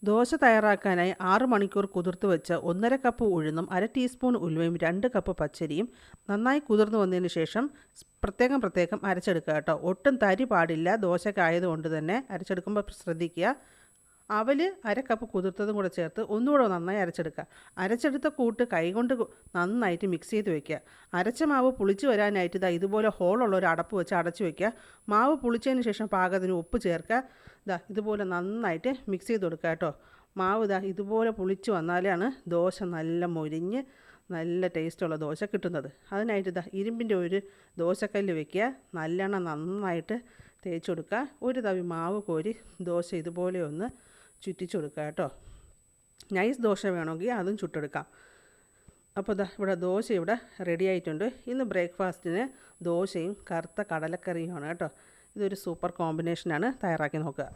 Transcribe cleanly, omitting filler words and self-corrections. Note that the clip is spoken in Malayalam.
ദോശ തയ്യാറാക്കാനായി 6 മണിക്കൂർ കുതിർത്ത് വെച്ച് 1/2 കപ്പ് ഉഴുന്നും 1/2 ടീസ്പൂൺ ഉലുവയും 2 കപ്പ് പച്ചരിയും നന്നായി കുതിർന്നു വന്നതിന് ശേഷം പ്രത്യേകം അരച്ചെടുക്കുക കേട്ടോ. ഒട്ടും തരി പാടില്ല, ദോശക്കായതുകൊണ്ട് തന്നെ അരച്ചെടുക്കുമ്പോൾ ശ്രദ്ധിക്കുക. അവൽ 1/2 കപ്പ് കുതിർത്തതും കൂടെ ചേർത്ത് ഒന്നുകൂടെ നന്നായി അരച്ചെടുക്കുക. അരച്ചെടുത്ത കൂട്ട് കൈകൊണ്ട് നന്നായിട്ട് മിക്സ് ചെയ്ത് വെക്കുക. അരച്ച മാവ് പുളിച്ച് വരാനായിട്ട് ഇതുപോലെ ഹോളുള്ള ഒരു അടപ്പ് വെച്ച് അടച്ചു വെക്കുക. മാവ് പുളിച്ചതിന് ശേഷം പാകത്തിന് ഉപ്പ് ചേർക്കുക. ഇതുപോലെ നന്നായിട്ട് മിക്സ് ചെയ്ത് കൊടുക്കുക കേട്ടോ. മാവ് ഇതുപോലെ പുളിച്ച് വന്നാലാണ് ദോശ നല്ല മൊരിഞ്ഞ് നല്ല ടേസ്റ്റുള്ള ദോശ കിട്ടുന്നത്. അതിനായിട്ട് ഇരുമ്പിൻ്റെ ഒരു ദോശക്കല്ല് വെക്കുക. നല്ലെണ്ണം നന്നായിട്ട് തേച്ച് കൊടുക്കുക. ഒരു തവി മാവ് കോരി ദോശ ഇതുപോലെ ഒന്ന് ചുറ്റിച്ച് കൊടുക്കുക കേട്ടോ. നൈസ് ദോശ വേണമെങ്കിൽ അതും ചുട്ടെടുക്കാം. അപ്പോൾ ഇവിടെ ദോശ ഇവിടെ റെഡി ആയിട്ടുണ്ട്. ഇന്ന് ബ്രേക്ക്ഫാസ്റ്റിന് ദോശയും കറുത്ത കടലക്കറിയുമാണ് കേട്ടോ. ഇതൊരു സൂപ്പർ കോമ്പിനേഷനാണ്. തയ്യാറാക്കി നോക്കുക.